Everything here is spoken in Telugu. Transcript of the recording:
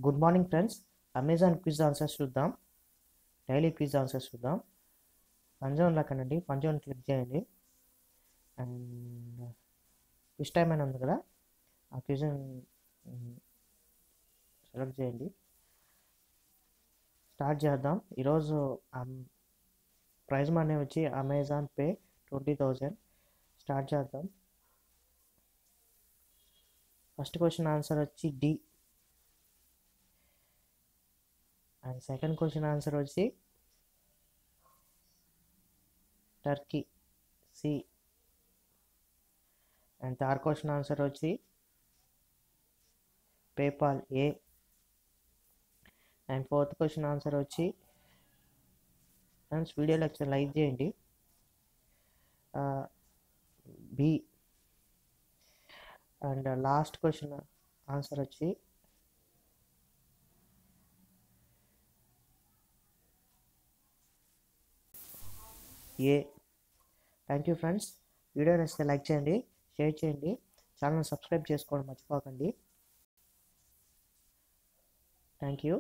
Good morning friends. Amazon quiz answers చూద్దాం. డైలీ క్విజ్ ఆన్సర్స్ చూద్దాం. పంజాబ్లో కనండి, పంజాబ్ క్లిక్ చేయండి. అండ్ క్విజ్ టైం అని ఉంది కదా, ఆ క్విజ్ సెలెక్ట్ చేయండి. స్టార్ట్ చేద్దాం. ఈరోజు ప్రైజ్ మనీ వచ్చి అమెజాన్ పే 20,000. స్టార్ట్ చేద్దాం. ఫస్ట్ క్వశ్చన్ ఆన్సర్ వచ్చి D. And second question answer వచ్చి Turkey, C. And third question answer వచ్చి PayPal, A. And fourth question answer వచ్చి, ఫ్రెండ్స్ వీడియో లెక్చర్ లైక్ చేయండి, B. And last question answer వచ్చి A. Thank you friends. Video నచ్చితే లైక్ చేయండి, షేర్ చేయండి, ఛానల్ సబ్స్క్రైబ్ చేసుకోవడం మర్చిపోకండి. Thank you.